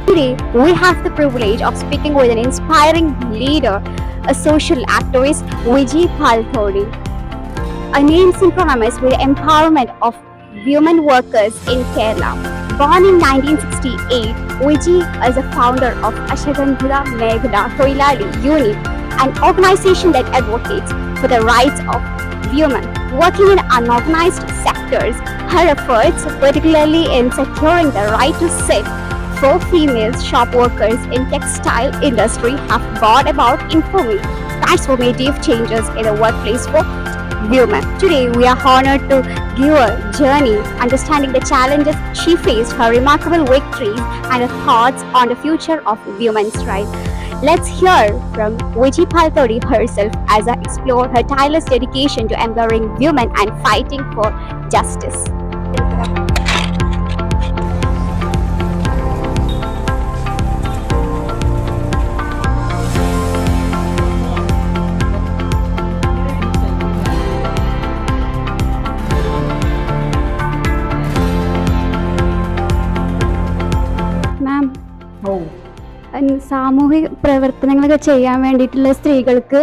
Today, we have the privilege of speaking with an inspiring leader, a social activist, Vijay Palthodi, a name synonymous with the empowerment of women workers in Kerala. Born in 1968, Vijay is a founder of Ashagandhara Meghala Toilali Unit, an organization that advocates for the rights of women working in unorganized sectors. Her efforts, particularly in securing the right to sit for female shop workers in textile industry, have brought about transformative changes in the workplace for women. Today, we are honored to give a journey, understanding the challenges she faced, her remarkable victories, and her thoughts on the future of women's rights. Let's hear from Vijay Palthodi herself as I explore her tireless dedication to empowering women and fighting for justice. മാം, സാമൂഹിക പ്രവർത്തനങ്ങളൊക്കെ ചെയ്യാൻ വേണ്ടിയിട്ടുള്ള സ്ത്രീകൾക്ക്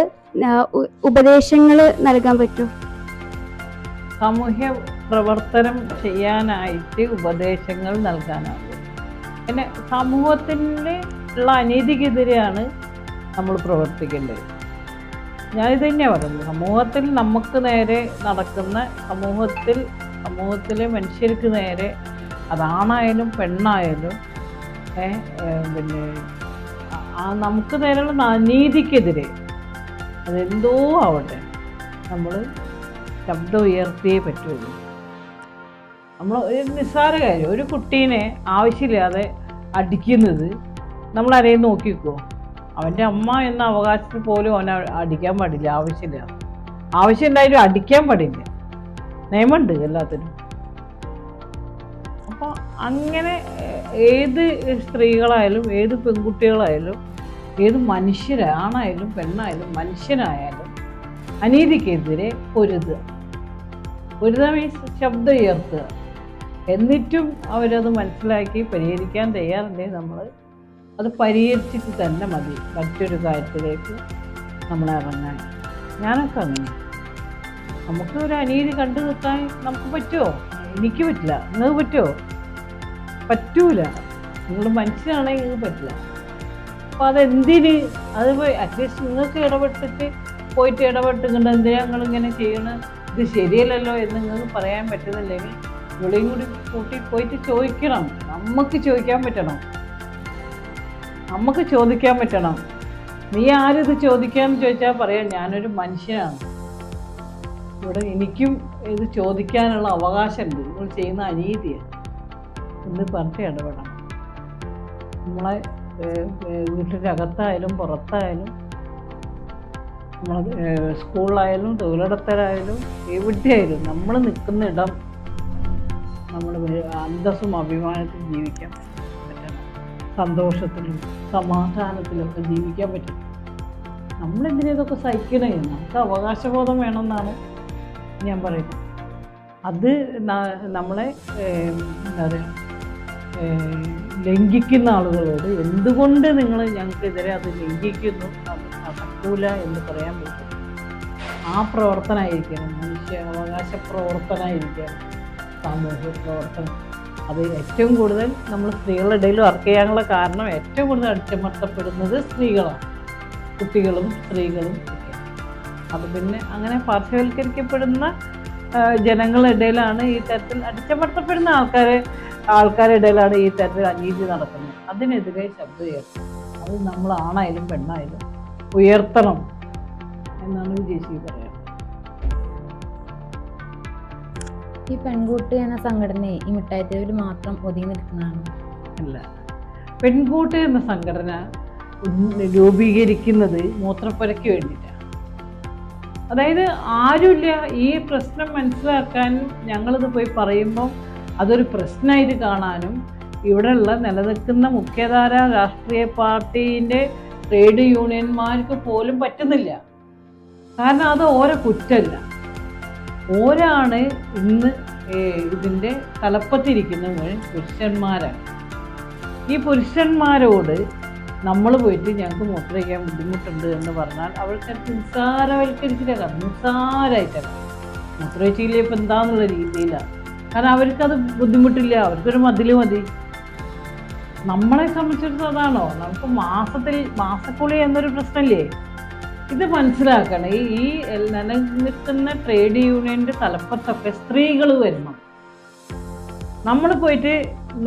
ഉപദേശങ്ങൾ നൽകാൻ പറ്റുമോ? സാമൂഹ്യ പ്രവർത്തനം ചെയ്യാനായിട്ട് ഉപദേശങ്ങൾ നൽകാനാകും. പിന്നെ സമൂഹത്തിലുള്ള അനീതിക്കെതിരെയാണ് നമ്മൾ പ്രവർത്തിക്കേണ്ടത്. ഞാനിത് തന്നെയാണ് പറയുന്നത്. സമൂഹത്തിൽ നമുക്ക് നേരെ നടക്കുന്ന സമൂഹത്തിലെ മനുഷ്യർക്ക് നേരെ അതാണായാലും പെണ്ണായാലും പിന്നെ നമുക്ക് നേരെയുള്ള അനീതിക്കെതിരെ അതെന്തോ ആവട്ടെ നമ്മൾ ശബ്ദം ഉയർത്തിയേ പറ്റുള്ളൂ. നമ്മൾ ഒരു നിസ്സാര കാര്യം, ഒരു കുട്ടീനെ ആവശ്യമില്ലാതെ അടിക്കുന്നത് നമ്മളാരെയും നോക്കിക്കോ. അവൻ്റെ അമ്മ എന്ന അവകാശത്തിൽ പോലും അവനെ അടിക്കാൻ പാടില്ല. ആവശ്യം ഉണ്ടായാലും അടിക്കാൻ പാടില്ല. നിയമമുണ്ട് എല്ലാത്തിനും. അപ്പോൾ അങ്ങനെ ഏത് സ്ത്രീകളായാലും ഏത് പെൺകുട്ടികളായാലും ഏത് ആണായാലും പെണ്ണായാലും മനുഷ്യനായാലും അനീതിക്കെതിരെ പൊരുതുക മീൻസ് ശബ്ദം ഉയർത്തുക. എന്നിട്ടും അവരത് മനസ്സിലാക്കി പരിഹരിക്കാൻ തയ്യാറുണ്ടെങ്കിൽ നമ്മൾ അത് പരിഹരിച്ചിട്ട് തന്നെ മതി മറ്റൊരു കാര്യത്തിലേക്ക് നമ്മൾ ഇറങ്ങാൻ. ഞാനൊക്കെ അങ്ങനെ. നമുക്ക് ഒരു അനീതി കണ്ടു നിൽക്കാൻ നമുക്ക് പറ്റുമോ? എനിക്ക് പറ്റില്ല. നിങ്ങൾക്ക് പറ്റുമോ? പറ്റൂല. നിങ്ങൾ മനുഷ്യനാണെങ്കിൽ നിങ്ങൾക്ക് പറ്റില്ല. അപ്പോൾ അതെന്തിന് അത് അറ്റ്ലീസ്റ്റ് നിങ്ങൾക്ക് പോയിട്ട് ഇടപെട്ടുകൊണ്ട് എന്തിനാ നിങ്ങളിങ്ങനെ ചെയ്യണം, ഇത് ശരിയല്ലല്ലോ എന്ന് നിങ്ങൾക്ക് പറയാൻ പറ്റുന്നില്ലെങ്കിൽ ഇവിടെയും കൂടി കൂട്ടി പോയിട്ട് ചോദിക്കണം. നമുക്ക് ചോദിക്കാൻ പറ്റണം. നീ ആരിത് ചോദിക്കാമെന്ന് ചോദിച്ചാൽ പറയാം ഞാനൊരു മനുഷ്യനാണ്, ഇവിടെ എനിക്കും ഇത് ചോദിക്കാനുള്ള അവകാശമുണ്ട്, നിങ്ങൾ ചെയ്യുന്ന അനീതിയാണ് എന്ന് പറഞ്ഞിട്ട് ഇടപെടണം. നമ്മളെ വീട്ടിൻ്റെ അകത്തായാലും പുറത്തായാലും നമ്മൾ സ്കൂളിലായാലും തൊഴിലിടത്തിലായാലും എവിടെയായാലും നമ്മൾ നിൽക്കുന്ന ഇടം നമ്മൾ അന്തസ്സും അഭിമാനത്തിലും ജീവിക്കാൻ പറ്റണം. സന്തോഷത്തിലും സമാധാനത്തിലൊക്കെ ജീവിക്കാൻ പറ്റണം. നമ്മളെന്തിനാ ഇതൊക്കെ സഹിക്കണേ? നമുക്ക് അവകാശബോധം വേണമെന്നാണ് ഞാൻ പറയുന്നത്. അത് നമ്മളെ എന്താ പറയുക, ലംഘിക്കുന്ന ആളുകളോട് എന്തുകൊണ്ട് നിങ്ങൾ ഞങ്ങൾക്കെതിരെ അത് ലംഘിക്കുന്നു, അത് നടക്കൂല എന്ന് പറയാൻ പറ്റും. ആ പ്രവർത്തനമായിരിക്കണം മനുഷ്യാവകാശ പ്രവർത്തനമായിരിക്കണം സാമൂഹ്യ പ്രവർത്തനം. അത് ഏറ്റവും കൂടുതൽ നമ്മൾ സ്ത്രീകളുടെ ഇടയിൽ വർക്ക് ചെയ്യാനുള്ള കാരണം ഏറ്റവും കൂടുതൽ അടിച്ചമർത്തപ്പെടുന്നത് സ്ത്രീകളാണ്, കുട്ടികളും സ്ത്രീകളും ഒക്കെ. അത് പിന്നെ അങ്ങനെ പാർശ്വവൽക്കരിക്കപ്പെടുന്ന ജനങ്ങളുടെ ഇടയിലാണ് ഈ തരത്തിൽ അടിച്ചമർത്തപ്പെടുന്ന ആൾക്കാരുടെ ഇടയിലാണ് ഈ തരത്തിൽ അനീതി നടക്കുന്നത്. അതിനെതിരെ ശബ്ദം ഉയർത്തണം. അത് നമ്മൾ ആണായാലും പെണ്ണായാലും ഉയർത്തണം എന്നാണ് വിജയശ്രീ പറയുന്നത്. ഈ പെൺകൂട്ട് എന്ന സംഘടന ഈ മിഠായിത്തെരുവിൽ മാത്രം ഒതുങ്ങി നിൽക്കുന്നതാണ്? അല്ല, പെൺകൂട്ട് എന്ന സംഘടന രൂപീകരിക്കുന്നത് മൂത്രപ്പുരയ്ക്ക് വേണ്ടിയിട്ടാണ്. അതായത് ആരുമില്ല ഈ പ്രശ്നം മനസ്സിലാക്കാനും ഞങ്ങളിത് പോയി പറയുമ്പം അതൊരു പ്രശ്നമായിട്ട് കാണാനും ഇവിടെയുള്ള നിലനിൽക്കുന്ന മുഖ്യധാര രാഷ്ട്രീയ പാർട്ടീൻ്റെ ട്രേഡ് യൂണിയന്മാർക്ക് പോലും പറ്റുന്നില്ല. കാരണം അത് ഓരോ കുറ്റമല്ല, ഓരാണ് ഇന്ന് ഇതിൻ്റെ തലപ്പത്തിരിക്കുന്ന മുഴുവൻ പുരുഷന്മാരാണ്. ഈ പുരുഷന്മാരോട് നമ്മൾ പോയിട്ട് ഞങ്ങൾക്ക് മൂത്രമൊഴിക്കാൻ ബുദ്ധിമുട്ടുണ്ട് എന്ന് പറഞ്ഞാൽ അവർക്ക് നിസ്സാരവൽക്കരിച്ചിട്ടേക്കാം, നിസ്സാരമായിട്ടേക്കാം. മൂത്രമൊഴിച്ചില്ലേ ഇപ്പം എന്താന്നുള്ള രീതിയിലാണ്. കാരണം അവർക്കത് ബുദ്ധിമുട്ടില്ല, അവർക്കൊരു മതിൽ മതി. നമ്മളെ സംബന്ധിച്ചിടത്തോളം അതാണോ? നമുക്ക് മാസക്കുളി എന്നൊരു പ്രശ്നമില്ലേ? ഇത് മനസ്സിലാക്കണം. ഈ നിലനിൽക്കുന്ന ട്രേഡ് യൂണിയൻ്റെ തലപ്പത്തൊക്കെ സ്ത്രീകൾ വരണം. നമ്മൾ പോയിട്ട്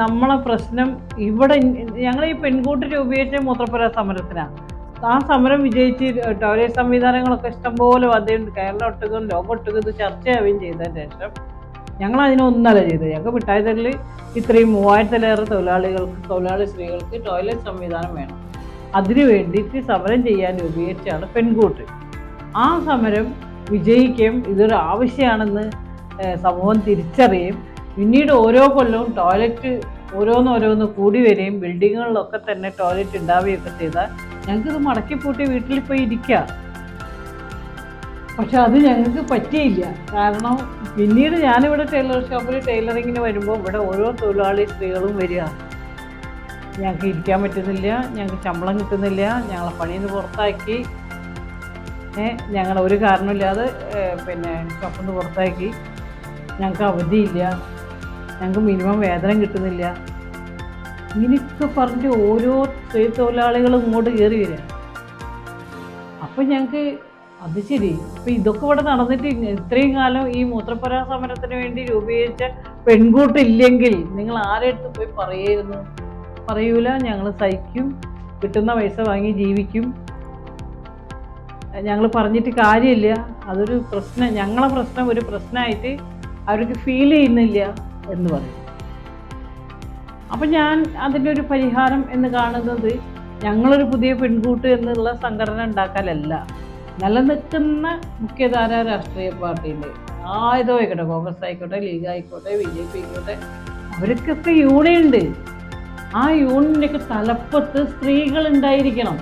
നമ്മളെ പ്രശ്നം ഇവിടെ ഞങ്ങൾ ഈ പെൺകൂട്ടരെ ഉപയോഗിച്ച മൂത്രപ്പുര സമരത്തിനാണ്. ആ സമരം വിജയിച്ച് ടോയ്ലറ്റ് സംവിധാനങ്ങളൊക്കെ ഇഷ്ടംപോലെ വന്നിട്ടുണ്ട്. കേരള ഒട്ടുക്കും ലോകമൊട്ടുക്കും ഇത് ചർച്ചയാവുകയും ചെയ്തതിന് ശേഷം ഞങ്ങൾ അതിനൊന്നല്ല ചെയ്തത്. ഞങ്ങൾക്ക് മിഠായിത്തരൽ ഇത്രയും 3000-ലേറെ തൊഴിലാളി സ്ത്രീകൾക്ക് ടോയ്ലറ്റ് സംവിധാനം വേണം. അതിനു വേണ്ടിയിട്ട് സമരം ചെയ്യാൻ ഉപയോഗിച്ചാണ് പെൺകൂട്ട്. ആ സമരം വിജയിക്കുകയും ഇതൊരു ആവശ്യമാണെന്ന് സമൂഹം തിരിച്ചറിയുകയും പിന്നീട് ഓരോ കൊല്ലവും ടോയ്ലറ്റ് ഓരോന്നോരോന്ന് കൂടി വരികയും ബിൽഡിങ്ങുകളിലൊക്കെ തന്നെ ടോയ്ലറ്റ് ഉണ്ടാവുകയൊക്കെ ചെയ്താൽ ഞങ്ങൾക്കിത് മടക്കിപ്പൂട്ടി വീട്ടിൽ പോയി ഇരിക്കാം. പക്ഷെ അത് ഞങ്ങൾക്ക് പറ്റിയില്ല. കാരണം പിന്നീട് ഞാനിവിടെ ടൈലർ ഷോപ്പിൽ ടൈലറിങ്ങിന് വരുമ്പോൾ ഇവിടെ ഓരോ തൊഴിലാളി സ്ത്രീകളും വരിക, ഞങ്ങൾക്ക് ഇരിക്കാൻ പറ്റുന്നില്ല, ഞങ്ങൾക്ക് ശമ്പളം കിട്ടുന്നില്ല, ഞങ്ങളെ പണിയിൽ നിന്ന് പുറത്താക്കി, ഞങ്ങളൊരു കാരണമില്ലാതെ ഷോപ്പിൽ നിന്ന് പുറത്താക്കി, ഞങ്ങൾക്ക് അവധിയില്ല, ഞങ്ങൾക്ക് മിനിമം വേതനം കിട്ടുന്നില്ല, ഇങ്ങനെയൊക്കെ പറഞ്ഞ് ഓരോ സ്ത്രീ തൊഴിലാളികളും ഇങ്ങോട്ട് കയറി വരിക. അപ്പം ഞങ്ങൾക്ക് അത് ശരി, അപ്പം ഇതൊക്കെ ഇവിടെ നടന്നിട്ട് ഇത്രയും കാലം ഈ മൂത്രപ്പുര സമരത്തിന് വേണ്ടി രൂപീകരിച്ച പെൺകൂട്ടില്ലെങ്കിൽ നിങ്ങൾ ആരെടുത്ത് പോയി പറയൂല. ഞങ്ങൾ സഹിക്കും, കിട്ടുന്ന പൈസ വാങ്ങി ജീവിക്കും, ഞങ്ങൾ പറഞ്ഞിട്ട് കാര്യമില്ല, അതൊരു പ്രശ്നം, ഞങ്ങളെ പ്രശ്നം ഒരു പ്രശ്നമായിട്ട് അവർക്ക് ഫീൽ ചെയ്യുന്നില്ല എന്ന് പറയും. അപ്പം ഞാൻ അതിൻ്റെ ഒരു പരിഹാരം എന്ന് കാണുന്നത് ഞങ്ങളൊരു പുതിയ പെൺകൂട്ട് എന്നുള്ള സംഘടന ഉണ്ടാക്കാനല്ല, നിലനിൽക്കുന്ന മുഖ്യധാര രാഷ്ട്രീയ പാർട്ടിൻ്റെ ഏതോ ആയിക്കോട്ടെ, കോൺഗ്രസ് ആയിക്കോട്ടെ, ലീഗ് ആയിക്കോട്ടെ, BJP ആയിക്കോട്ടെ, അവർക്കൊക്കെ യൂണിയൻ ഉണ്ട്. ആ യൂണിയൻ്റെയൊക്കെ തലപ്പത്ത് സ്ത്രീകൾ ഉണ്ടായിരിക്കണം.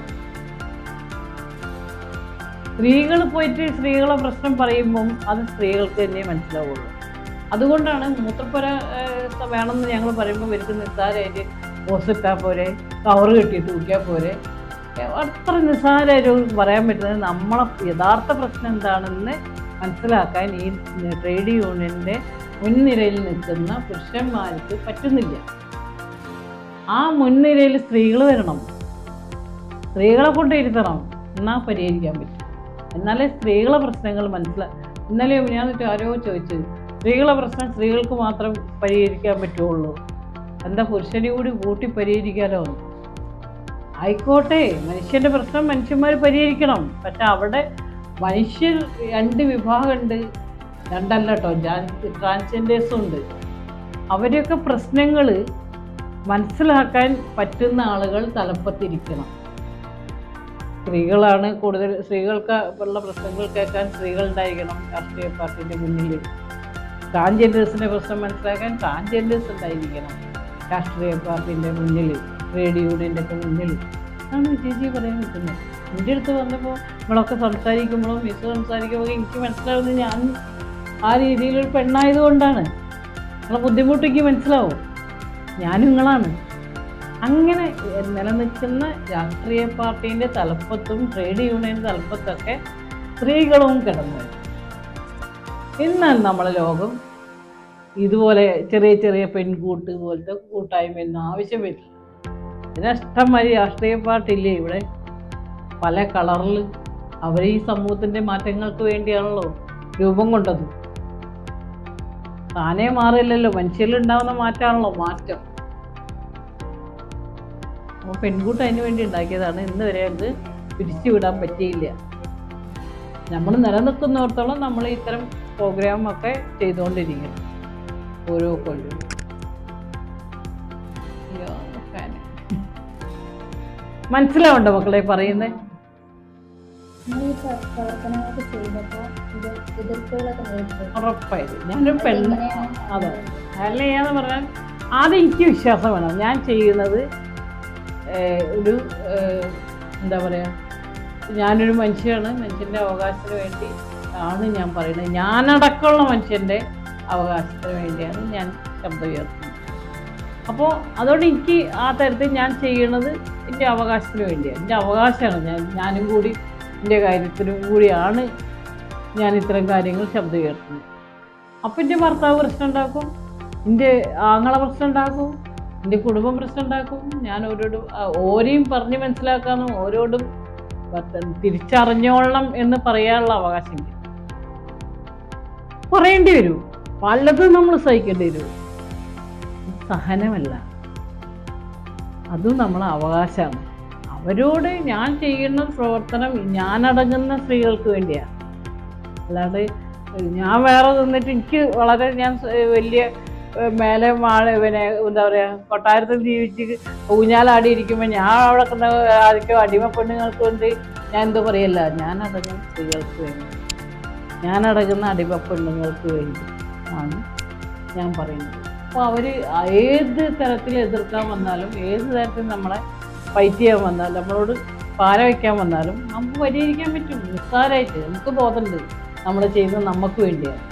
സ്ത്രീകൾ പോയിട്ട് സ്ത്രീകളെ പ്രശ്നം പറയുമ്പം അത് സ്ത്രീകൾക്ക് തന്നെ മനസ്സിലാവുള്ളൂ. അതുകൊണ്ടാണ് മൂത്രപ്പുര വേണമെന്ന് ഞങ്ങൾ പറയുമ്പോൾ ഇവർക്ക് നിസ്സാരമായിട്ട് പോസ്റ്റ് ഇട്ടാൽ പോരെ, കവറ് കെട്ടിയിട്ട് തൂക്കിയാൽ പോരെ, അത്ര നിസ്സാരമായിട്ട് പറയാൻ പറ്റുന്നത് നമ്മളെ യഥാർത്ഥ പ്രശ്നം എന്താണെന്ന് മനസ്സിലാക്കാൻ ഈ ട്രേഡ് യൂണിയൻ്റെ മുൻനിരയിൽ നിൽക്കുന്ന പുരുഷന്മാർക്ക് പറ്റുന്നില്ല. ആ മുൻനിരയിൽ സ്ത്രീകൾ വരണം, സ്ത്രീകളെ കൊണ്ട് ഇരുത്തണം, എന്നാൽ പരിഹരിക്കാൻ പറ്റും. എന്നാലേ സ്ത്രീകളെ പ്രശ്നങ്ങൾ ഇന്നലെ ഞാൻ ആരോ ചോദിച്ചത്, സ്ത്രീകളെ പ്രശ്നം സ്ത്രീകൾക്ക് മാത്രം പരിഹരിക്കാൻ പറ്റുള്ളൂ, എന്താ പുരുഷനെ കൂടി കൂട്ടി പരിഹരിക്കാലോ? ആയിക്കോട്ടെ, മനുഷ്യൻ്റെ പ്രശ്നം മനുഷ്യന്മാർ പരിഹരിക്കണം. പക്ഷെ അവിടെ മനുഷ്യർ 2 വിഭാഗമുണ്ട്, 2 അല്ല കേട്ടോ, ട്രാൻസ്ജെൻഡേഴ്സും ഉണ്ട്. അവരെയൊക്കെ പ്രശ്നങ്ങൾ മനസ്സിലാക്കാൻ പറ്റുന്ന ആളുകൾ തലപ്പത്തിരിക്കണം. സ്ത്രീകളാണ് കൂടുതൽ, സ്ത്രീകൾക്ക് ഉള്ള പ്രശ്നങ്ങൾ കേൾക്കാൻ സ്ത്രീകൾ ഉണ്ടായിരിക്കണം രാഷ്ട്രീയ പാർട്ടിൻ്റെ മുന്നിൽ. ട്രാൻസ്ജെൻഡേഴ്സിൻ്റെ പ്രശ്നം മനസ്സിലാക്കാൻ ട്രാൻസ്ജെൻഡേഴ്സ് ഉണ്ടായിരിക്കണം രാഷ്ട്രീയ പാർട്ടിൻ്റെ മുന്നിൽ, ട്രേഡ് യൂണിയൻ്റെ ഒക്കെ മുന്നിൽ. അതാണ് ചേച്ചി പറയാൻ പറ്റുന്നത്. എൻ്റെ അടുത്ത് വന്നപ്പോൾ നമ്മളൊക്കെ സംസാരിക്കുമ്പോഴും സംസാരിക്കുമ്പോൾ എനിക്ക് മനസ്സിലാവുന്നത് ഞാൻ ആ രീതിയിലൊരു പെണ്ണായതുകൊണ്ടാണ്. നിങ്ങളെ ബുദ്ധിമുട്ട് മനസ്സിലാവും, ഞാനും നിങ്ങളാണ്. അങ്ങനെ നിലനിൽക്കുന്ന രാഷ്ട്രീയ പാർട്ടീൻ്റെ തലപ്പത്തും ട്രേഡ് യൂണിയൻ തലപ്പത്തൊക്കെ സ്ത്രീകളും കിടന്നു. എന്നാൽ നമ്മളെ ലോകം ഇതുപോലെ ചെറിയ ചെറിയ പെൺകൂട്ട് പോലത്തെ കൂട്ടായ്മയൊന്നും ആവശ്യം വരില്ല. ഇതിനിഷ്ടംമാതിരി രാഷ്ട്രീയ പാർട്ടി ഇല്ലേ ഇവിടെ, പല കളറിൽ. അവർ ഈ സമൂഹത്തിൻ്റെ മാറ്റങ്ങൾക്ക് വേണ്ടിയാണല്ലോ രൂപം കൊണ്ടത്. താനേ മാറില്ലല്ലോ, മനുഷ്യരിലുണ്ടാവുന്ന മാറ്റമാണല്ലോ മാറ്റം. അപ്പോൾ പെൺകൂട്ട് അതിന് വേണ്ടി ഉണ്ടാക്കിയതാണ്. ഇന്ന് വരെ അത് പിരിച്ചുവിടാൻ പറ്റിയില്ല. നമ്മൾ നിലനിൽക്കുന്നിടത്തോളം നമ്മൾ ഇത്തരം പ്രോഗ്രാമൊക്കെ ചെയ്തുകൊണ്ടിരിക്കണം ഓരോ കൊല്ലവും. മനസ്സിലാവുണ്ടോ മക്കളെ പറയുന്നത്? ഉറപ്പായിട്ടും ഞാനൊരു പെണ്ണ്, അതെ അല്ല ചെയ്യാന്ന് പറഞ്ഞാൽ ആദ്യം എനിക്ക് വിശ്വാസം വേണം. ഞാൻ ചെയ്യുന്നത് ഒരു എന്താ പറയുക, ഞാനൊരു മനുഷ്യനാണ്, മനുഷ്യൻ്റെ അവകാശത്തിന് വേണ്ടി ആണ് ഞാൻ പറയുന്നത്. ഞാനടക്കമുള്ള മനുഷ്യൻ്റെ അവകാശത്തിന് വേണ്ടിയാണ് ഞാൻ ശബ്ദം ഉയർത്തുന്നത്. അപ്പോൾ അതുകൊണ്ട് എനിക്ക് ആ തരത്തിൽ ഞാൻ ചെയ്യണത് എൻ്റെ അവകാശത്തിന് വേണ്ടിയാണ്. എൻ്റെ അവകാശമാണ്. ഞാനും കൂടി എൻ്റെ കാര്യത്തിനും കൂടിയാണ് ഞാൻ ഇത്തരം കാര്യങ്ങൾ ശബ്ദം ഉയർത്തുന്നത്. അപ്പം എൻ്റെ ഭർത്താവ് പ്രശ്നം ഉണ്ടാക്കും, എൻ്റെ ആങ്ങളെ പ്രശ്നം ഉണ്ടാക്കും, എൻ്റെ കുടുംബം പ്രശ്നം ഉണ്ടാക്കും. ഞാൻ ഓരെയും പറഞ്ഞ് മനസ്സിലാക്കാനും ഓരോടും തിരിച്ചറിഞ്ഞോളണം എന്ന് പറയാനുള്ള അവകാശം എനിക്ക് പറയേണ്ടി വരും. പലതും നമ്മൾ സഹിക്കേണ്ടി വരും. സഹനമല്ല, അതും നമ്മളെ അവകാശമാണ്. അവരോട് ഞാൻ ചെയ്യുന്ന പ്രവർത്തനം ഞാനടങ്ങുന്ന സ്ത്രീകൾക്ക് വേണ്ടിയാണ്. അല്ലാതെ ഞാൻ വേറെ നിന്നിട്ട് എനിക്ക് ഞാൻ വലിയ മേലെ പിന്നെ എന്താ പറയുക, കൊട്ടാരത്തിൽ ജീവിച്ച് ഊഞ്ഞാലാടിയിരിക്കുമ്പോൾ ഞാൻ അവിടെ ആർക്കോ അടിമ പെണ്ണുങ്ങൾക്ക് കൊണ്ട് ഞാൻ എന്തോ പറയല്ല, ഞാനടങ്ങുന്ന സ്ത്രീകൾക്ക് വേണ്ടി, ഞാനടങ്ങുന്ന അടിമ പെണ്ണുങ്ങൾക്ക് വേണ്ടി ആണ് ഞാൻ പറയുന്നത്. അപ്പോൾ അവർ ഏത് തരത്തിൽ എതിർക്കാൻ വന്നാലും, ഏത് തരത്തിൽ നമ്മളെ ഫൈറ്റ് ചെയ്യാൻ വന്നാലും, നമ്മളോട് പാര വയ്ക്കാൻ വന്നാലും നമുക്ക് പരിഹരിക്കാൻ പറ്റും. നിസ്സാരമായിട്ട് നമുക്ക് ബോധമുണ്ട് നമ്മൾ ചെയ്യുന്നത് നമുക്ക് വേണ്ടിയാണ്.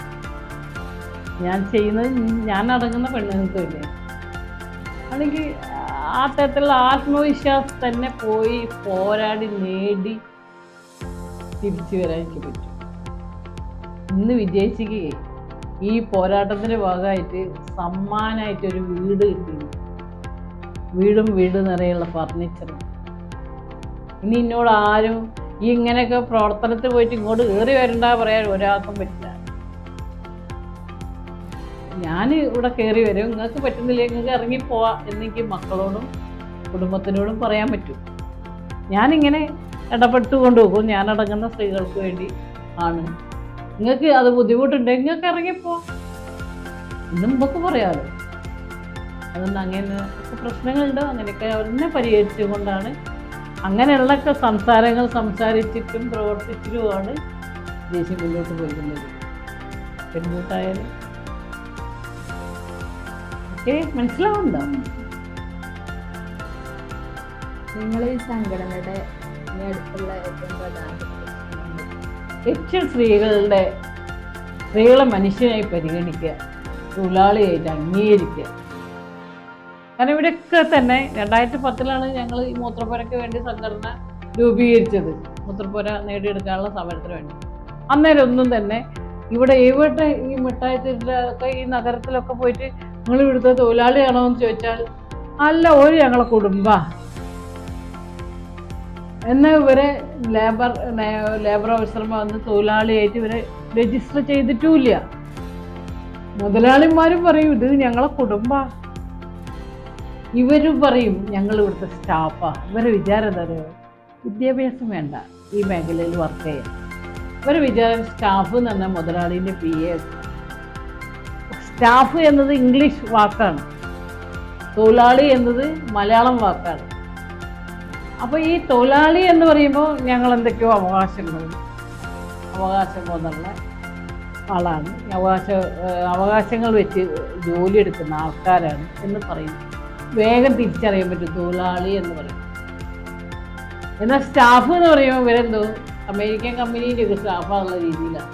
ഞാൻ ചെയ്യുന്നത് ഞാൻ അടങ്ങുന്ന പെണ്ണുങ്ങൾക്ക് വേണ്ടിയാണ്. അല്ലെങ്കിൽ ആ തരത്തിലുള്ള ആത്മവിശ്വാസം തന്നെ പോയി പോരാടി നേടി തിരിച്ചു വരാൻ എനിക്ക് പറ്റും. ഇന്ന് വിജയിക്കുകയും ഈ പോരാട്ടത്തിൻ്റെ ഭാഗമായിട്ട് സമ്മാനമായിട്ടൊരു വീട് കിട്ടി. വീട് നിറയുള്ള ഫർണിച്ചറും. ഇനി എന്നോട് ആരും ഈ ഇങ്ങനെയൊക്കെ പ്രവർത്തനത്തിൽ പോയിട്ട് ഇങ്ങോട്ട് കയറി വരണ്ട പറയാൻ ഒരാൾക്കും പറ്റില്ല. ഞാൻ ഇവിടെ കയറി വരും, നിങ്ങൾക്ക് പറ്റുന്നില്ല നിങ്ങൾക്ക് ഇറങ്ങിപ്പോവാ എന്നെനിക്ക് മക്കളോടും കുടുംബത്തിനോടും പറയാൻ പറ്റും. ഞാനിങ്ങനെ ഇടപെട്ട് കൊണ്ടുപോകും. ഞാനടങ്ങുന്ന സ്ത്രീകൾക്ക് വേണ്ടി ആണ്. നിങ്ങൾക്ക് അത് ബുദ്ധിമുട്ടുണ്ടെങ്കിൽ നിങ്ങൾക്ക് ഇറങ്ങിപ്പോവാം എന്നും നമുക്ക് പറയാമല്ലോ. അതുകൊണ്ട് അങ്ങനെ പ്രശ്നങ്ങളുണ്ട്. അങ്ങനെയൊക്കെ അവരെന്നെ പരിഹരിച്ചുകൊണ്ടാണ്, അങ്ങനെയുള്ളൊക്കെ സംസാരങ്ങൾ സംസാരിച്ചിട്ടും പ്രവർത്തിച്ചിട്ടുമാണ് ദേശീയം മുന്നോട്ട് പോയിരുന്നത്. പെൺകൂട്ടായാലും മനസ്സിലാവുന്നുണ്ടോ? നിങ്ങൾ ഈ സംഘടനയുടെ അടുത്തുള്ള ഏറ്റവും പ്രധാനപ്പെട്ട സ്ത്രീകളെ മനുഷ്യനായി പരിഗണിക്കുക, തൊഴിലാളിയായിട്ട് അംഗീകരിക്കുക. കാരണം ഇവിടെയൊക്കെ തന്നെ 2010 ഞങ്ങൾ ഈ മൂത്രപ്പുരയ്ക്ക് വേണ്ടി സംഘടന രൂപീകരിച്ചത്, മൂത്രപ്പുര നേടിയെടുക്കാനുള്ള സമരത്തിന് വേണ്ടി. അന്നേരം ഒന്നും തന്നെ ഇവിടെ ഈ മിഠായിത്തെരുവിലൊക്കെ ഈ നഗരത്തിലൊക്കെ പോയിട്ട് നിങ്ങൾ ഇവിടുത്തെ തൊഴിലാളിയാണോ എന്ന് ചോദിച്ചാൽ അല്ല, ഞങ്ങളെ കുടുംബ എന്നാൽ ഇവരെ ലേബർ ഓഫീസർമാർ വന്ന് തൊഴിലാളിയായിട്ട് ഇവരെ രജിസ്റ്റർ ചെയ്തിട്ടുമില്ല. മുതലാളിമാരും പറയും ഇത് ഞങ്ങളെ കുടുംബ, ഇവരും പറയും ഞങ്ങൾ ഇവിടുത്തെ സ്റ്റാഫാ. ഇവരെ വിചാരം എന്താ പറയുക, വിദ്യാഭ്യാസം വേണ്ട ഈ മേഖലയിൽ വർക്ക് ചെയ്യാൻ. ഇവരെ വിചാരം സ്റ്റാഫ് എന്ന് പറഞ്ഞാൽ മുതലാളീൻ്റെ PA. സ്റ്റാഫ് എന്നത് ഇംഗ്ലീഷ് വാക്കാണ്, തൊഴിലാളി എന്നത് മലയാളം വാക്കാണ്. അപ്പോൾ ഈ തൊഴിലാളി എന്ന് പറയുമ്പോൾ ഞങ്ങൾ എന്തൊക്കെയോ അവകാശം എന്നുള്ള ആളാണ്, അവകാശങ്ങൾ വെച്ച് ജോലി എടുക്കുന്ന ആൾക്കാരാണ് എന്ന് പറയുന്നു. വേഗം തിരിച്ചറിയാൻ പറ്റും തൊഴിലാളി എന്ന് പറയും. എന്നാൽ സ്റ്റാഫ് എന്ന് പറയുമ്പോൾ ഇവരെന്തോ അമേരിക്കൻ കമ്പനിയിലൊക്കെ സ്റ്റാഫാകുന്ന രീതിയിലാണ്.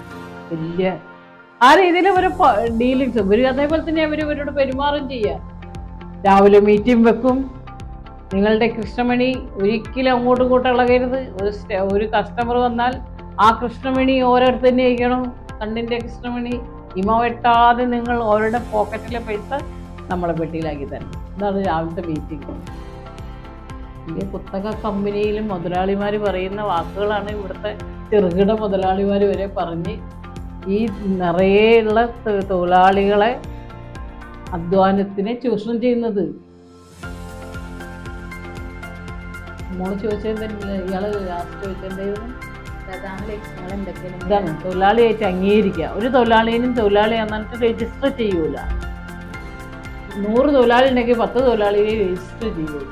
വലിയ ആ രീതിയിൽ ഇവർ ഡീലിങ്സ് ഇവർ അതേപോലെ തന്നെ ഇവരോട് പെരുമാറും ചെയ്യുക. രാവിലെ മീറ്റിംഗ് വെക്കും. നിങ്ങളുടെ കൃഷ്ണമണി ഒരിക്കലും അങ്ങോട്ടും ഇങ്ങോട്ടും ഇളകരുത്. ഒരു കസ്റ്റമർ വന്നാൽ ആ കൃഷ്ണമണി ഓരോരുത്തർ തന്നെ കഴിക്കണം. കണ്ണിൻ്റെ കൃഷ്ണമണി ഇമ വെട്ടാതെ നിങ്ങൾ ഓരോരുടെ പോക്കറ്റിലെ പൈസ നമ്മളെ പെട്ടിയിലാക്കി തരണം. ഇതാണ് രാവിലത്തെ മീറ്റിംഗ്. വലിയ കുത്തക കമ്പനിയിലും മുതലാളിമാർ പറയുന്ന വാക്കുകളാണ് ഇവിടുത്തെ ചെറുകിട മുതലാളിമാർ വരെ പറഞ്ഞ് ഈ നിറയെയുള്ള തൊഴിലാളികളെ അധ്വാനത്തിനെ ചൂഷണം ചെയ്യുന്നത്. മോള് ചോദിച്ചെന്തെങ്കിലും ഇയാള് ലാസ്റ്റ് ചോദിച്ചെന്തായിരുന്നു? പ്രധാന ലക്ഷ്യങ്ങൾ എന്തൊക്കെയാണ്? ഇതാണ് തൊഴിലാളിയായിട്ട് അംഗീകരിക്കുക. ഒരു തൊഴിലാളിനും തൊഴിലാളി എന്നിട്ട് രജിസ്റ്റർ ചെയ്യൂല. 100 തൊഴിലാളി ഉണ്ടെങ്കിൽ 10 തൊഴിലാളിയെ രജിസ്റ്റർ ചെയ്യൂല.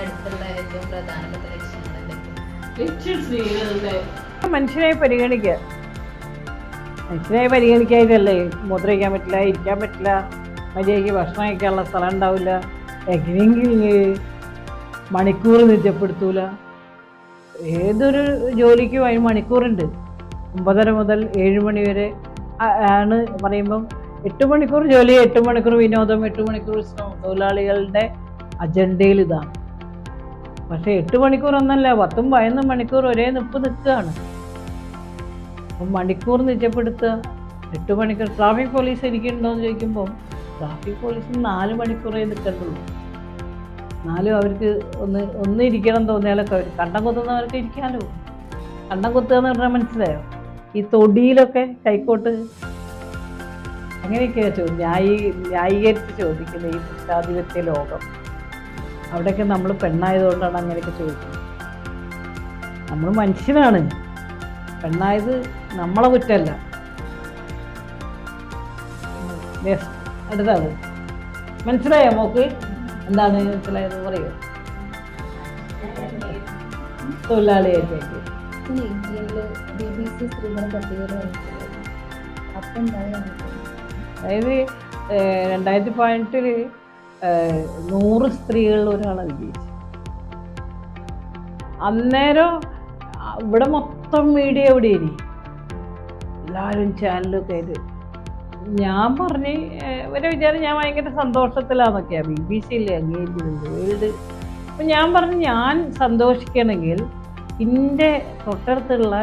അടുത്തുള്ള ഏറ്റവും പ്രധാനപ്പെട്ട ലക്ഷ്യങ്ങൾ എന്തൊക്കെയാണ്? ലക്ഷ്യം സ്ത്രീകളുടെ മനുഷ്യനായി പരിഗണിക്കുക. മനുഷ്യനായി പരിഗണിക്കാതല്ലേ മുദ്ര പറ്റില്ല, ഇരിക്കാൻ പറ്റില്ല, മര്യാദയ്ക്ക് ഭക്ഷണം കഴിക്കാനുള്ള സ്ഥലം ഉണ്ടാവില്ല, എങ്ങനെയെങ്കിൽ മണിക്കൂർ നിജപ്പെടുത്തൂല. ഏതൊരു ജോലിക്കും അതിന് മണിക്കൂറുണ്ട്. 9:30 മുതൽ 7 മണി വരെ ആണ് പറയുമ്പം 8 മണിക്കൂർ ജോലി, 8 മണിക്കൂർ വിനോദം, 8 മണിക്കൂർ വിശ്രമം തൊഴിലാളികളുടെ അജണ്ടയിൽ ഇതാണ്. പക്ഷെ 8 മണിക്കൂർ ഒന്നല്ല, 10ഉം 11 മണിക്കൂർ ഒരേ നിൽക്കുകയാണ്. അപ്പം മണിക്കൂർ നിജപ്പെടുത്തുക. 8 മണിക്കൂർ ട്രാഫിക് പോലീസ് ഇരിക്കുന്നുണ്ടോയെന്ന് ചോദിക്കുമ്പോൾ ട്രാഫിക് പോലീസിന് 4 മണിക്കൂറേ നിൽക്കണ്ടുള്ളൂ. 4 അവർക്ക് ഒന്ന് ഇരിക്കണം തോന്നിയാലൊക്കെ അവർ കണ്ടം കൊത്തുന്നവർക്ക് ഇരിക്കാമല്ലോ. കണ്ടം കൊത്തുക എന്ന് പറഞ്ഞാൽ മനസ്സിലായോ? ഈ തൊടിയിലൊക്കെ കൈക്കോട്ട് അങ്ങനെയൊക്കെയാണ് ന്യായീകരിച്ച് ചോദിക്കുന്നത് ഈ പുരുഷാധിപത്യ ലോകം. അവിടെയൊക്കെ നമ്മൾ പെണ്ണായതുകൊണ്ടാണ് അങ്ങനെയൊക്കെ ചോദിക്കുന്നത്. നമ്മൾ മനുഷ്യനാണ്, പെണ്ണായത് നമ്മളെ കുറ്റമല്ല. അടുത്താണ് മനസ്സിലായോ മോക്ക്? എന്താണ് മനസ്സിലായത് പറയോ? തൊഴിലാളിയായിട്ടേക്ക് അതായത് 2018 100 സ്ത്രീകളിൽ ഒരാളാണ് വിജയിച്ചത്. അന്നേരം ഇവിടെ മൊത്തം മീഡിയ എവിടെ ഇനി എല്ലാവരും ചാനലൊക്കെ ആയിട്ട് ഞാൻ പറഞ്ഞ് ഇവരെ വിചാരം ഞാൻ ഭയങ്കര സന്തോഷത്തിലാന്നൊക്കെയാണ്. BBC അംഗീകരിക്കുന്നുണ്ട് വേൾഡ്. അപ്പം ഞാൻ പറഞ്ഞു ഞാൻ സന്തോഷിക്കണമെങ്കിൽ എൻ്റെ തൊട്ടടുത്തുള്ള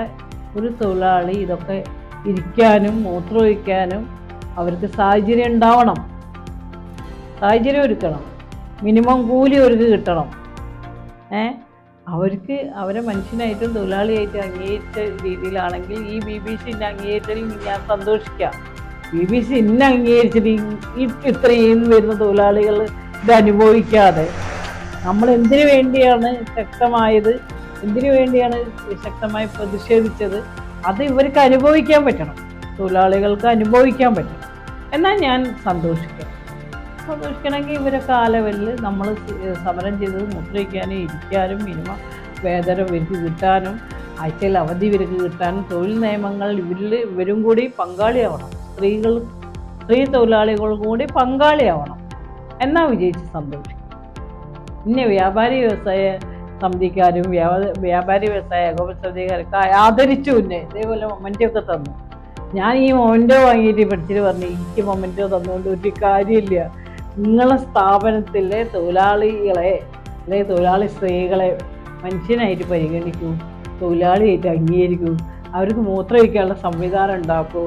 ഒരു തൊഴിലാളി ഇതൊക്കെ ഇരിക്കാനും മൂത്രമൊഴിക്കാനും അവർക്ക് സാഹചര്യം ഉണ്ടാവണം, സാഹചര്യം ഒരുക്കണം, മിനിമം കൂലി അവർക്ക് കിട്ടണം. അവർക്ക് അവരെ മനുഷ്യനായിട്ടും തൊഴിലാളിയായിട്ടും അംഗീകരിച്ച രീതിയിലാണെങ്കിൽ ഈ BBC അംഗീകരിച്ചതിൽ ഞാൻ സന്തോഷിക്കാം. BBC അംഗീകരിച്ചിട്ട് ഇത്രയും വരുന്ന തൊഴിലാളികൾ ഇത് അനുഭവിക്കാതെ നമ്മൾ എന്തിനു വേണ്ടിയാണ് ശക്തമായത്, എന്തിനു വേണ്ടിയാണ് ശക്തമായി പ്രതിഷേധിച്ചത്, അത് ഇവർക്ക് അനുഭവിക്കാൻ പറ്റണം, തൊഴിലാളികൾക്ക് അനുഭവിക്കാൻ പറ്റണം. എന്നാൽ ഞാൻ സന്തോഷിക്കണമെങ്കിൽ ഇവരൊക്കെ ആ ലെവലിൽ നമ്മൾ സമരം ചെയ്തത് മൂത്രയിക്കാനും ഇരിക്കാനും മിനിമം വേതനം ഇവർക്ക് കിട്ടാനും ആഴ്ചയിൽ അവധി ഇവർക്ക് കിട്ടാനും തൊഴിൽ നിയമങ്ങൾ ഇവരും കൂടി പങ്കാളിയാവണം. സ്ത്രീ തൊഴിലാളികളും കൂടി പങ്കാളിയാവണം. എന്നാൽ വിജയിച്ച് സന്തോഷിക്കും. പിന്നെ വ്യാപാരി വ്യവസായ സമിതിക്കാരും വ്യാപാരി വ്യവസായ ഏകോപന സമിതിക്കാരൊക്കെ ആദരിച്ചു. പിന്നെ ഇതേപോലെ മൊമെൻ്റൊക്കെ തന്നു. ഞാൻ ഈ മൊമെൻ്റോ വാങ്ങിയിട്ട് പഠിച്ചിട്ട് പറഞ്ഞു എനിക്ക് മൊമെൻ്റോ തന്നുകൊണ്ട് ഒരു കാര്യമില്ല. നിങ്ങളെ സ്ഥാപനത്തിലെ തൊഴിലാളികളെ അല്ലെങ്കിൽ തൊഴിലാളി സ്ത്രീകളെ മനുഷ്യനായിട്ട് പരിഗണിക്കൂ, തൊഴിലാളിയായിട്ട് അംഗീകരിക്കൂ, അവർക്ക് മൂത്രമൊഴിക്കാനുള്ള സംവിധാനം ഉണ്ടാക്കൂ,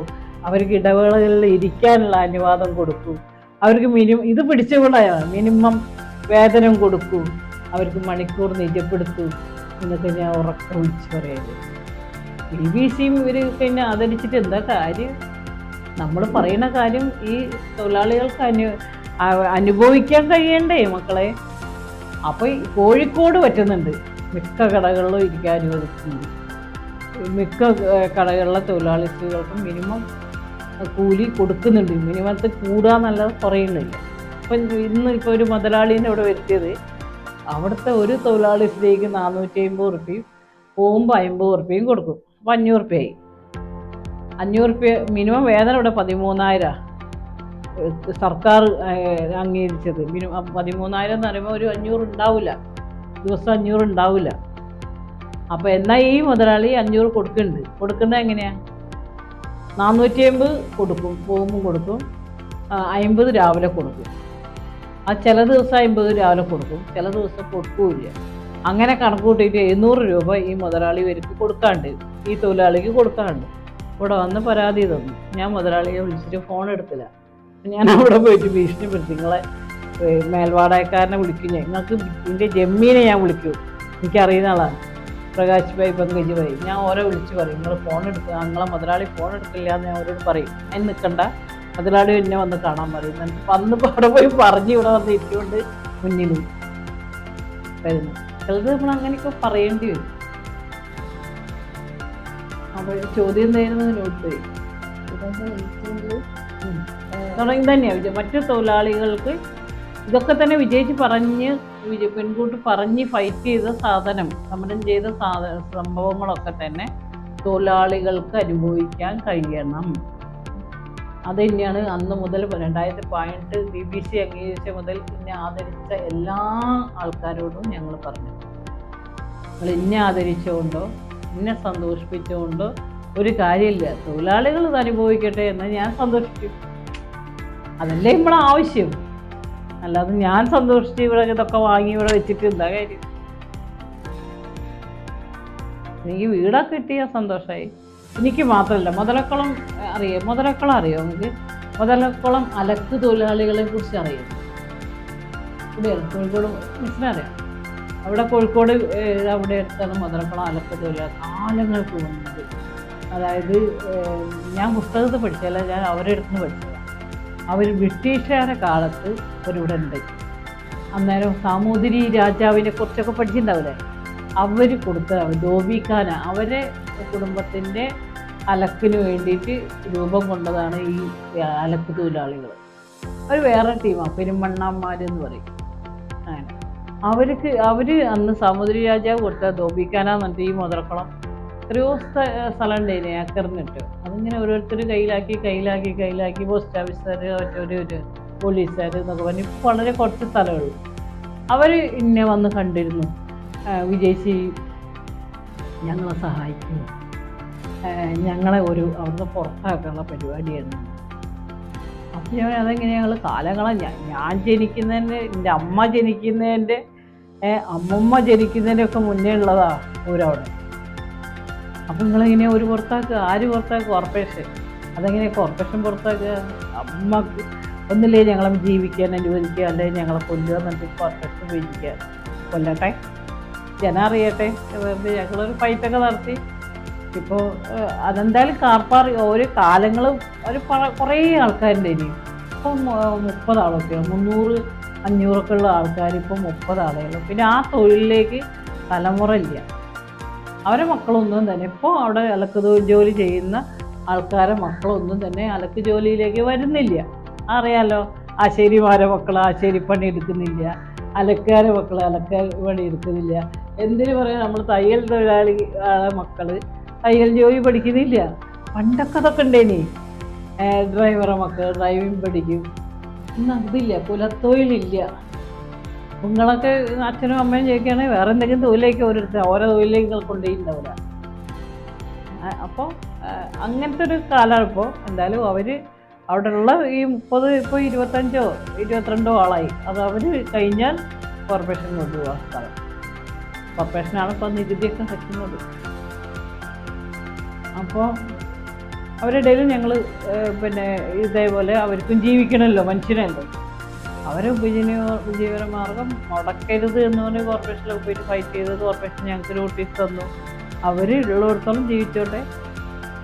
അവർക്ക് ഇടവേളകളിൽ ഇരിക്കാനുള്ള അനുവാദം കൊടുക്കൂ, അവർക്ക് ഇത് പിടിച്ചുകൊണ്ടാണ് മിനിമം വേതനം കൊടുക്കൂ, അവർക്ക് മണിക്കൂർ നിജപ്പെടുത്തൂ എന്നൊക്കെ ഞാൻ ഉറക്കെ വിളിച്ച് പറയുന്നത്. BBC ഇവർ പിന്നെ ആദരിച്ചിട്ട് എന്താ കാര്യം? നമ്മൾ പറയുന്ന കാര്യം ഈ തൊഴിലാളികൾക്ക് അനുഭവിക്കാൻ കഴിയണ്ടേ മക്കളെ? അപ്പോൾ കോഴിക്കോട് പറ്റുന്നുണ്ട്, മിക്ക കടകളിലും ഇരിക്കാൻ അനുവദിക്കുന്നുണ്ട്. മിക്ക കടകളിലെ തൊഴിലാളി സ്ത്രീകൾക്കും മിനിമം കൂലി കൊടുക്കുന്നുണ്ട്. മിനിമത്തിൽ കൂടാന്നല്ലാതെ പറയുന്നില്ല. ഇപ്പം ഇപ്പോൾ ഒരു മുതലാളീനെ ഇവിടെ വരുത്തിയത് അവിടുത്തെ ഒരു തൊഴിലാളി സ്ത്രീക്ക് 450 റുപ്യയും പോകുമ്പോൾ 50 റുപ്യയും കൊടുക്കും. അപ്പോൾ 500 റുപ്യയായി. 500 റുപ്യ മിനിമം വേതനം ഇവിടെ 13,000 സർക്കാർ അംഗീകരിച്ചത്. മിനിമം 13,000 എന്ന് പറയുമ്പോൾ ഒരു 500 ഉണ്ടാവില്ല, ദിവസം 500 ഉണ്ടാവില്ല. അപ്പോൾ എന്നാൽ ഈ മുതലാളി 500 കൊടുക്കുന്നത് എങ്ങനെയാണ്? 450 കൊടുക്കും, പോകുമ്പോൾ കൊടുക്കും, 50 രാവിലെ കൊടുക്കും. ചില ദിവസം 50 രാവിലെ കൊടുക്കും, ചില ദിവസം കൊടുക്കില്ല. അങ്ങനെ കണക്ക് കൂട്ടിയിട്ട് 700 രൂപ ഈ മുതലാളി ഇവർക്ക് കൊടുക്കാണ്ട്, ഈ തൊഴിലാളിക്ക് കൊടുക്കാണ്ട്. ഇവിടെ വന്ന് പരാതി തന്നു. ഞാൻ മുതലാളിയെ വിളിച്ചിട്ട് ഫോൺ എടുത്തില്ല. ഞാൻ അവിടെ പോയിട്ട് ഭീഷണിപ്പെടുത്തി, നിങ്ങളെ മേൽവാടകക്കാരനെ വിളിക്കും, നിങ്ങൾക്ക് ഇതിൻ്റെ ജമ്മീനെ ഞാൻ വിളിക്കൂ, എനിക്കറിയുന്ന ആളാണ്, പ്രകാശ് ഭായി, പങ്കജ് ഭായി. ഞാൻ ഓരോ വിളിച്ച് പറയും, നിങ്ങൾ ഫോൺ എടുക്കുക, നിങ്ങളെ മുതലാളി ഫോൺ എടുക്കില്ല എന്ന് ഞാൻ അവരോട് പറയും. അതിന് നിൽക്കണ്ട, മുതലാളി എന്നെ വന്ന് കാണാൻ പറയും. വന്ന് അവിടെ പോയി പറഞ്ഞ് ഇവിടെ വന്ന് ഇട്ടുകൊണ്ട് മുന്നിൽ വരുന്നു. ചിലത് നമ്മൾ അങ്ങനെയൊക്കെ പറയേണ്ടി വരും. അപ്പോൾ ചോദ്യം എന്തായിരുന്നു? നോട്ട് പോയി തുടങ്ങി തന്നെയാണ്. മറ്റു തൊഴിലാളികൾക്ക് ഇതൊക്കെ തന്നെ വിജയിച്ച് പെൺകുട്ടി പറഞ്ഞ് ഫൈറ്റ് ചെയ്ത സാധനം, സമരം ചെയ്ത സംഭവങ്ങളൊക്കെ തന്നെ തൊഴിലാളികൾക്ക് അനുഭവിക്കാൻ കഴിയണം. അത് തന്നെയാണ് അന്ന് മുതൽ 2018 BBC അംഗീകരിച്ച മുതൽ പിന്നെ ആദരിച്ച എല്ലാ ആൾക്കാരോടും ഞങ്ങൾ പറഞ്ഞു, നിങ്ങൾ ഇന്നെ ആദരിച്ചുകൊണ്ടോ ഇന്നെ സന്തോഷിപ്പിച്ചുകൊണ്ടോ ഒരു കാര്യമില്ല, തൊഴിലാളികൾ ഇത് അനുഭവിക്കട്ടെ എന്ന് ഞാൻ സന്തോഷിക്കും. അതല്ലേ നമ്മളെ ആവശ്യം. അല്ലാതെ ഞാൻ സന്തോഷിച്ച് ഇവിടെ ഇതൊക്കെ വാങ്ങി ഇവിടെ വെച്ചിട്ട് എന്താ കാര്യം? എനിക്ക് വീടൊക്കെ കിട്ടിയ സന്തോഷമായി. എനിക്ക് മാത്രമല്ല, മുതലക്കുളം അറിയോ നിങ്ങൾക്ക്? മുതലക്കുളം അലക്ക് തൊഴിലാളികളെ കുറിച്ച് അറിയാം? ഇവിടെ കോഴിക്കോട് മിസ്സിനറിയാം. അവിടെ കോഴിക്കോട് അവിടെ അടുത്താണ് മുതലക്കുളം അലക്ക് തൊഴിലാളി കാലങ്ങൾക്ക് മുമ്പ്. അതായത് ഞാൻ പുസ്തകത്തിൽ പഠിച്ചല്ല, ഞാൻ അവരുടെ അടുത്ത് നിന്ന് പഠിച്ചതാണ്. അവർ ബ്രിട്ടീഷുകാരുടെ കാലത്ത് ഒരിവിടെ ഉണ്ട്. അന്നേരം സാമൂതിരി രാജാവിനെ കുറിച്ചൊക്കെ പഠിച്ചിട്ടുണ്ടാവില്ലേ? അവർ കൊടുത്ത ധോബിഖാന അവരെ കുടുംബത്തിൻ്റെ അലക്കിന് വേണ്ടിയിട്ട് രൂപം കൊണ്ടതാണ് ഈ അലക്ക് തൊഴിലാളികൾ. അവർ വേറെ ടീമാണ്, പെരുമണ്ണാന്മാരെന്ന് പറയും. അങ്ങനെ അവർ അന്ന് സാമൂതിരി രാജാവ് കൊടുത്ത ധോബിഖാന എന്ന് പറഞ്ഞിട്ട് ഈ മുതലക്കുളം എത്രയോ സ്ഥലം ഉണ്ടായിരുന്നു ഏക്കറിനിട്ട്. അതിങ്ങനെ ഓരോരുത്തർ കയ്യിലാക്കി പോസ്റ്റ് ഓഫീസുകാർ, ഒരു പോലീസുകാർ എന്നൊക്കെ പറഞ്ഞ് ഇപ്പോൾ വളരെ കുറച്ച് സ്ഥലമുള്ളൂ. അവർ ഇന്നെ വന്ന് കണ്ടിരുന്നു, വിജയിച്ച് ഞങ്ങളെ സഹായിക്കുന്നു, ഞങ്ങളെ അവിടുന്ന് പുറത്താക്കാനുള്ള പരിപാടിയാണ്. അപ്പം ഞാൻ അതെങ്ങനെ ഞങ്ങൾ ഞാൻ ജനിക്കുന്നതിൻ്റെ, എൻ്റെ അമ്മ ജനിക്കുന്നതിൻ്റെ, അമ്മമ്മ ജനിക്കുന്നതിൻ്റെ ഒക്കെ മുന്നേ ഉള്ളതാ ഊരവിടെ. അപ്പം നിങ്ങളെങ്ങനെയാണ് ഒരു പുറത്താക്കുക? ആര് പുറത്താക്കുക? കോർപ്പറേഷൻ. അതെങ്ങനെയാണ് കോർപ്പറേഷൻ പുറത്താക്കുക? അമ്മക്ക് ഒന്നില്ലേ ഞങ്ങളെ ജീവിക്കാൻ അനുവദിക്കുക, അല്ലെങ്കിൽ ഞങ്ങളെ കൊല്ലുക എന്നിട്ട് കോർപ്പറേഷൻ ഉപയോഗിക്കുക. കൊല്ലട്ടെ, ജനം അറിയട്ടെ. വെറുതെ ഞങ്ങളൊരു ഫൈറ്റൊക്കെ നടത്തി. ഇപ്പോൾ അതെന്തായാലും ഒരു കാലങ്ങൾ കുറേ ആൾക്കാരുണ്ട്. ഇനി ഇപ്പം 30 ആളൊക്കെ, 300-500 ഉള്ള ആൾക്കാർ ഇപ്പം 30 ആളുകളും. പിന്നെ ആ തൊഴിലിലേക്ക് തലമുറ ഇല്ല. അവരെ മക്കളൊന്നും തന്നെ ഇപ്പോൾ അവിടെ അലക്ക് ജോലി ചെയ്യുന്ന ആൾക്കാരെ മക്കളൊന്നും തന്നെ അലക്ക് ജോലിയിലേക്ക് വരുന്നില്ല. അറിയാലോ, ആശാരിമാരെ മക്കൾ ആശാരിപ്പണി എടുക്കുന്നില്ല, അലക്കാരെ മക്കൾ അലക്കപ്പണി എടുക്കുന്നില്ല. എന്തിനു പറയാം, നമ്മൾ തയ്യൽ തൊഴിലാളി മക്കൾ തയ്യൽ ജോലി പഠിക്കുന്നില്ല. പണ്ടൊക്കെ അതൊക്കെ ഉണ്ടേനി. ഡ്രൈവറെ മക്കൾ ഡ്രൈവിംഗ് പഠിക്കും. ഇന്ന് അതില്ല, കുലത്തൊഴിലില്ല. നിങ്ങളൊക്കെ അച്ഛനും അമ്മയും ചോദിക്കുകയാണെങ്കിൽ വേറെ എന്തെങ്കിലും തൊഴിലേക്ക് ഓരോ തൊഴിലേക്ക് കൊണ്ടുപോയിട്ടുണ്ടാവില്ല. അപ്പോൾ അങ്ങനത്തെ ഒരു കാലമാണ് ഇപ്പോൾ. എന്തായാലും അവർ അവിടെയുള്ള ഈ 30 ഇപ്പോൾ 25-22 ആളായി. അത് അവർ കഴിഞ്ഞാൽ കോർപ്പറേഷൻ കൊണ്ടുപോകാൻ സ്ഥലം. കോർപ്പറേഷനാണ് ഇപ്പോൾ നികുതിയൊക്കെ വെക്കുന്നത്. അപ്പോൾ അവരുടെ ഇടയിൽ ഞങ്ങൾ പിന്നെ ഇതേപോലെ അവർക്കും ജീവിക്കണമല്ലോ, മനുഷ്യനല്ലോ. അവരെ ഉപജീവന മാർഗം മുടക്കരുത് എന്ന് പറഞ്ഞ് കോർപ്പറേഷനിൽ പോയിട്ട് ഫൈറ്റ് ചെയ്ത് കോർപ്പറേഷൻ ഞങ്ങൾക്ക് നോട്ടീസ് തന്നു. അവർ ഉള്ളിടത്തോളം ജീവിച്ചോട്ടെ,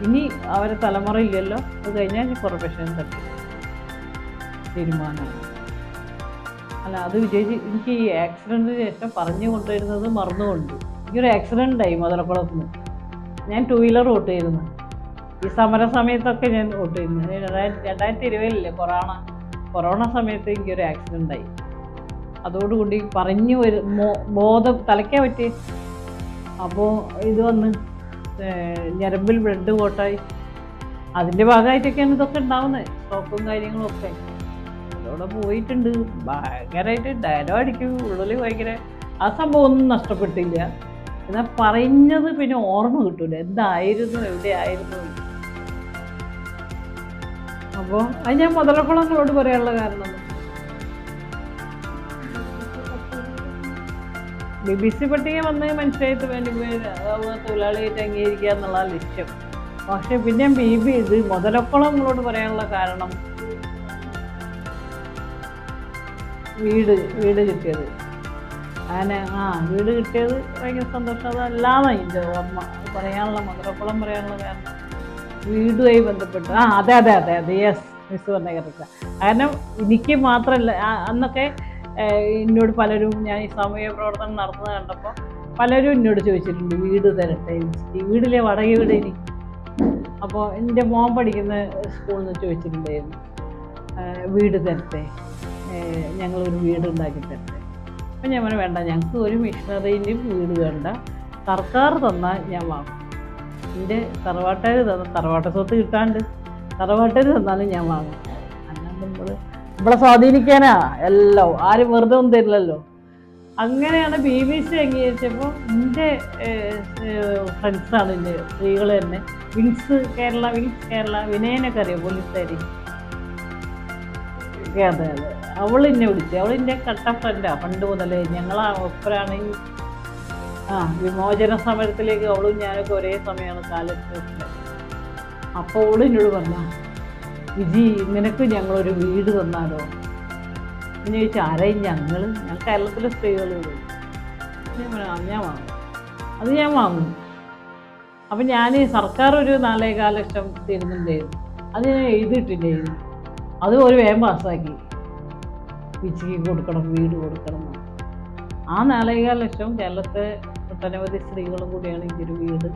ഇനി അവരെ തലമുറ ഇല്ലല്ലോ, അത് കഴിഞ്ഞാൽ കോർപ്പറേഷൻ തട്ടി തീരുമാനമാണ്. അല്ല, അത് വിജയിച്ച് എനിക്ക് ഈ ആക്സിഡൻറ്റിന് ശേഷം പറഞ്ഞു കൊണ്ടുവരുന്നത് മറന്നുകൊണ്ട്. എനിക്കൊരു ആക്സിഡൻ്റ് ഉണ്ടായി മുതലക്കുളത്ത് നിന്ന്. ഞാൻ 2 വീലർ ഓട്ട് ചെയ്തിരുന്നു. ഈ സമയത്തൊക്കെ ഞാൻ ഓട്ട് ചെയ്യുന്നത് 2020 കൊറോണ സമയത്ത് എനിക്കൊരു ആക്സിഡൻ്റ് ആയി. അതോടുകൂടി പറഞ്ഞു ബോധം തലയ്ക്കാൻ പറ്റി. അപ്പോൾ ഇത് വന്ന് ഞരമ്പിൽ ബ്ലഡ് കോട്ടായി. അതിൻ്റെ ഭാഗമായിട്ടൊക്കെയാണ് ഇതൊക്കെ ഉണ്ടാവുന്നത്, സ്ട്രോക്കും കാര്യങ്ങളും ഒക്കെ. അതോടെ പോയിട്ടുണ്ട്. ഭയങ്കരമായിട്ട് ഡയലോ അടിക്കും ഉള്ളിൽ ഭയങ്കര. ആ സംഭവം ഒന്നും നഷ്ടപ്പെട്ടില്ല. എന്നാൽ പറഞ്ഞത് പിന്നെ ഓർമ്മ കിട്ടൂല, എന്തായിരുന്നു എവിടെയായിരുന്നു. അപ്പോൾ അത് ഞാൻ മുതലക്കുളങ്ങളോട് പറയാനുള്ള കാരണം BBC പട്ടിക വന്ന് മനുഷ്യരായിട്ട് വേണ്ടി തൊഴിലാളിയായിട്ട് അംഗീകരിക്കുക എന്നുള്ള ലക്ഷ്യം. പക്ഷെ പിന്നെ ഇത് മുതലക്കുളങ്ങളോട് പറയാനുള്ള കാരണം വീട് കിട്ടിയത്. അങ്ങനെ വീട് കിട്ടിയത് ഭയങ്കര സന്തോഷം. അതല്ലാതെ അതിൻ്റെ ഓർമ്മ പറയാനുള്ള മുതലക്കുളം പറയാനുള്ള കാരണം വീടുമായി ബന്ധപ്പെട്ട്. അതെ യെസ്, മിസ് പറഞ്ഞ കറക്റ്റാണ്. കാരണം എനിക്ക് മാത്രമല്ല, അന്നൊക്കെ എന്നോട് പലരും, ഞാൻ ഈ സാമൂഹിക പ്രവർത്തനം നടന്നത് കണ്ടപ്പോൾ പലരും എന്നോട് ചോദിച്ചിട്ടുണ്ട് വീട് തരട്ടെ, വീടിലെ വാടക വീട് ഇനി. അപ്പോൾ എൻ്റെ മോൻ പഠിക്കുന്ന സ്കൂളിൽ നിന്ന് ചോദിച്ചിട്ടുണ്ടായിരുന്നു, വീട് തരട്ടെ, ഞങ്ങളൊരു വീട് ഉണ്ടാക്കി തരട്ടെ. അപ്പം ഞാൻ പറഞ്ഞു വേണ്ട, ഞങ്ങൾക്ക് ഒരു മിഷണറിൻ്റെയും വീട് വേണ്ട, സർക്കാർ തന്നാൽ ഞാൻ വാങ്ങും. എൻ്റെ തറവാട്ട് സ്വത്ത് കിട്ടാണ്ട് തറവാട്ടേര് തന്നാലും ഞാൻ വാങ്ങും. അല്ലാണ്ട് നമ്മളെ സ്വാധീനിക്കാനാ എല്ലാം, ആരും വെറുതെ ഒന്നും തരില്ലല്ലോ. അങ്ങനെയാണ് BBC അംഗീകരിച്ചപ്പോൾ എൻ്റെ ഫ്രണ്ട്സാണ് എൻ്റെ സ്ത്രീകൾ തന്നെ. വിങ്സ് കേരള വിനയനൊക്കെ അറിയാം, പോലീസുകാരി. അതെ അതെ. അവൾ എന്നെ വിളിച്ചു. അവൾ എൻ്റെ കട്ട ഫ്രണ്ടാ പണ്ട് മുതലേ. ഞങ്ങളാ ഒപ്പരാണ് വിമോചന സമരത്തിലേക്ക് അവളും ഞാനൊക്കെ ഒരേ സമയമാണ് കാലത്ത്. അപ്പോൾ അവൾ എന്നോട് പറഞ്ഞ, വിജി നിനക്ക് ഞങ്ങളൊരു വീട് തന്നാലോ എന്ന് ചോദിച്ചാൽ, ആരെയും ഞാൻ കേരളത്തിലെ സ്ത്രീകൾ ഞാൻ വാങ്ങും, അത് ഞാൻ വാങ്ങും. അപ്പം ഞാൻ സർക്കാർ ഒരു 4.25 ലക്ഷം തരുന്നുണ്ടായിരുന്നു, അത് ഞാൻ എഴുതിയിട്ടില്ലായിരുന്നു. അത് ഒരു വേഗം പാസ്സാക്കി, വിജിക്ക് കൊടുക്കണം, വീട് കൊടുക്കണം. ആ 4.25 ലക്ഷം കേരളത്തെ ഒട്ടനവധി സ്ത്രീകളും കൂടിയാണ് എനിക്കൊരു വീട്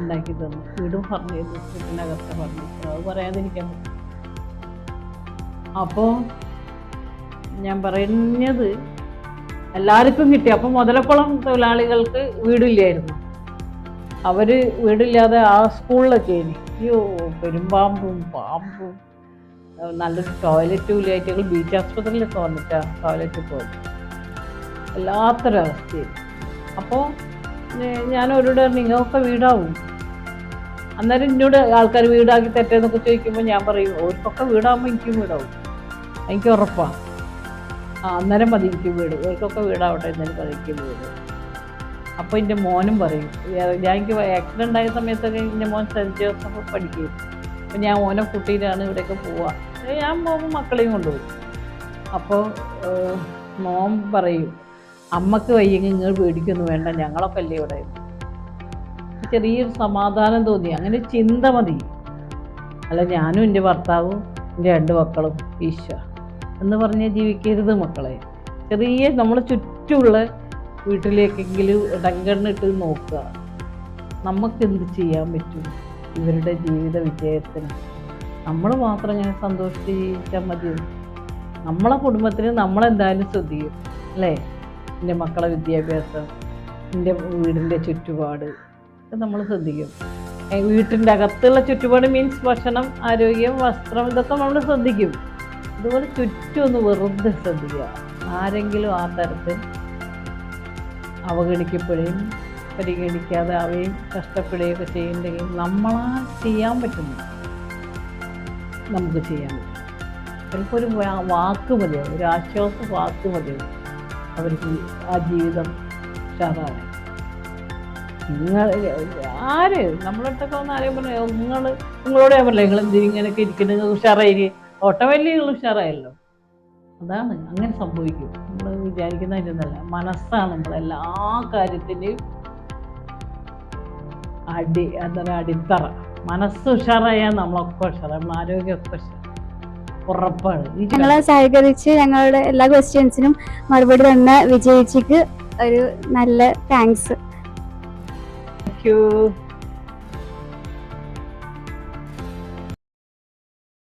ഉണ്ടാക്കി തന്നു. വീടും ഫർണിച്ചർ, വീട്ടിനകത്തെ ഫർണിച്ചർ, അത് പറയാതിരിക്കാൻ പറ്റും. അപ്പോൾ ഞാൻ പറയുന്നത് എല്ലാവർക്കും കിട്ടി. അപ്പം മുതലക്കുളം തൊഴിലാളികൾക്ക് വീടില്ലായിരുന്നു. അവർ വീടില്ലാതെ ആ സ്കൂളിലൊക്കെ അയ്യോ പെരുമ്പാമ്പും പാമ്പും, നല്ലൊരു ടോയ്ലറ്റും ഇല്ലായിട്ട് ഞങ്ങൾ ബീച്ച് ആസ്പത്രിയിലൊക്കെ വന്നിട്ടാണ് ടോയ്ലറ്റിൽ പോയത്. വല്ലാത്തൊരവസ്ഥയായി. അപ്പോൾ ഞാൻ അവരോട് നിങ്ങളൊക്കെ വീടാവും. അന്നേരം എന്നോട് ആൾക്കാർ വീടാക്കി തെറ്റെന്നൊക്കെ ചോദിക്കുമ്പോൾ ഞാൻ പറയും, അവർക്കൊക്കെ വീടാകുമ്പോൾ എനിക്കും വീടാവും, എനിക്ക് ഉറപ്പാണ്. അന്നേരം മതി എനിക്ക് വീട്, അവർക്കൊക്കെ വീടാവട്ടെ എന്നാലും മതി എനിക്ക് വീട്. അപ്പോൾ എൻ്റെ മോനും പറയും, ഞാൻ എനിക്ക് ആക്സിഡൻ്റ് ആയ സമയത്തൊക്കെ എൻ്റെ മോൻ സെൻറ്റ് ജോസഫ് പഠിക്കും. അപ്പം ഞാൻ മോനെ കുട്ടിയിലാണ് ഇവിടെയൊക്കെ പോവുക. ഞാൻ പോകുമ്പോൾ മക്കളെയും കൊണ്ടുപോകും. അപ്പോൾ മോൻ പറയും, അമ്മക്ക് വയ്യെങ്കിൽ നിങ്ങൾ പേടിക്കൊന്നും വേണ്ട, ഞങ്ങളൊക്കെ അല്ലേ ഇവിടെ. ചെറിയൊരു സമാധാനം തോന്നി. അങ്ങനെ ചിന്ത മതി. അല്ല ഞാനും എൻ്റെ ഭർത്താവും എൻ്റെ 2 മക്കളും ഈശോ എന്ന് പറഞ്ഞ് ജീവിക്കരുത് മക്കളെ. ചെറിയ നമ്മളെ ചുറ്റുമുള്ള വീട്ടിലേക്കെങ്കിലും ഇടങ്കണ്ണിട്ട് നോക്കുക. നമുക്കെന്ത് ചെയ്യാൻ പറ്റും ഇവരുടെ ജീവിത വിജയത്തിന്? നമ്മൾ മാത്രം ഇങ്ങനെ സന്തോഷിച്ച് ജീവിച്ചാൽ മതി. നമ്മളെ കുടുംബത്തിന് നമ്മളെന്തായാലും ശ്രദ്ധിക്കും അല്ലേ? എൻ്റെ മക്കളെ വിദ്യാഭ്യാസം, എൻ്റെ വീടിൻ്റെ ചുറ്റുപാട് ഒക്കെ നമ്മൾ ശ്രദ്ധിക്കും. വീട്ടിൻ്റെ അകത്തുള്ള ചുറ്റുപാട് മീൻസ് ഭക്ഷണം, ആരോഗ്യം, വസ്ത്രം, ഇതൊക്കെ നമ്മൾ ശ്രദ്ധിക്കും. അതുപോലെ ചുറ്റും ഒന്ന് വെറുതെ ശ്രദ്ധിക്കുക. ആരെങ്കിലും ആ തരത്തിൽ അവഗണിക്കപ്പെടുകയും പരിഗണിക്കാതെ അവയും കഷ്ടപ്പെടുകയൊക്കെ ചെയ്യുന്നുണ്ടെങ്കിൽ നമ്മളാൽ ചെയ്യാൻ പറ്റുന്നു, നമുക്ക് ചെയ്യാൻ പറ്റും. ചിലപ്പോൾ ഒരു വാക്ക് മതിയാവും, ഒരു ആശ്വാസ വാക്ക് മതിയാവും അവർക്ക് ആ ജീവിതം ഉഷാറാണ്. നമ്മളടുത്തൊക്കെ വന്ന് ആരെയും പറഞ്ഞു, നിങ്ങളോട് ഞാൻ പറഞ്ഞില്ല നിങ്ങൾ എന്തിനും ഇങ്ങനെയൊക്കെ ഇരിക്കുന്നത്, ഉഷാറായി ഓട്ടോമാറ്റിക്കലി നിങ്ങൾ ഉഷാറായല്ലോ. അതാണ്, അങ്ങനെ സംഭവിക്കും. നമ്മൾ വിചാരിക്കുന്നതിനൊന്നല്ല, മനസ്സാണ് നമ്മളെല്ലാ കാര്യത്തിൻ്റെയും അടിത്തറ. മനസ്സ് ഉഷാറായാൽ നമ്മളൊക്കെ ഉഷാറാണ്, നമ്മൾ ആരോഗ്യമൊക്കെ ഉറപ്പാണ്. ഞങ്ങളെ സഹകരിച്ച് ഞങ്ങളുടെ എല്ലാ ക്വസ്റ്റ്യൻസിനും മറുപടി തന്ന വിജയിച്ചിക്ക് ഒരു നല്ല താങ്ക്സ്. Thank you.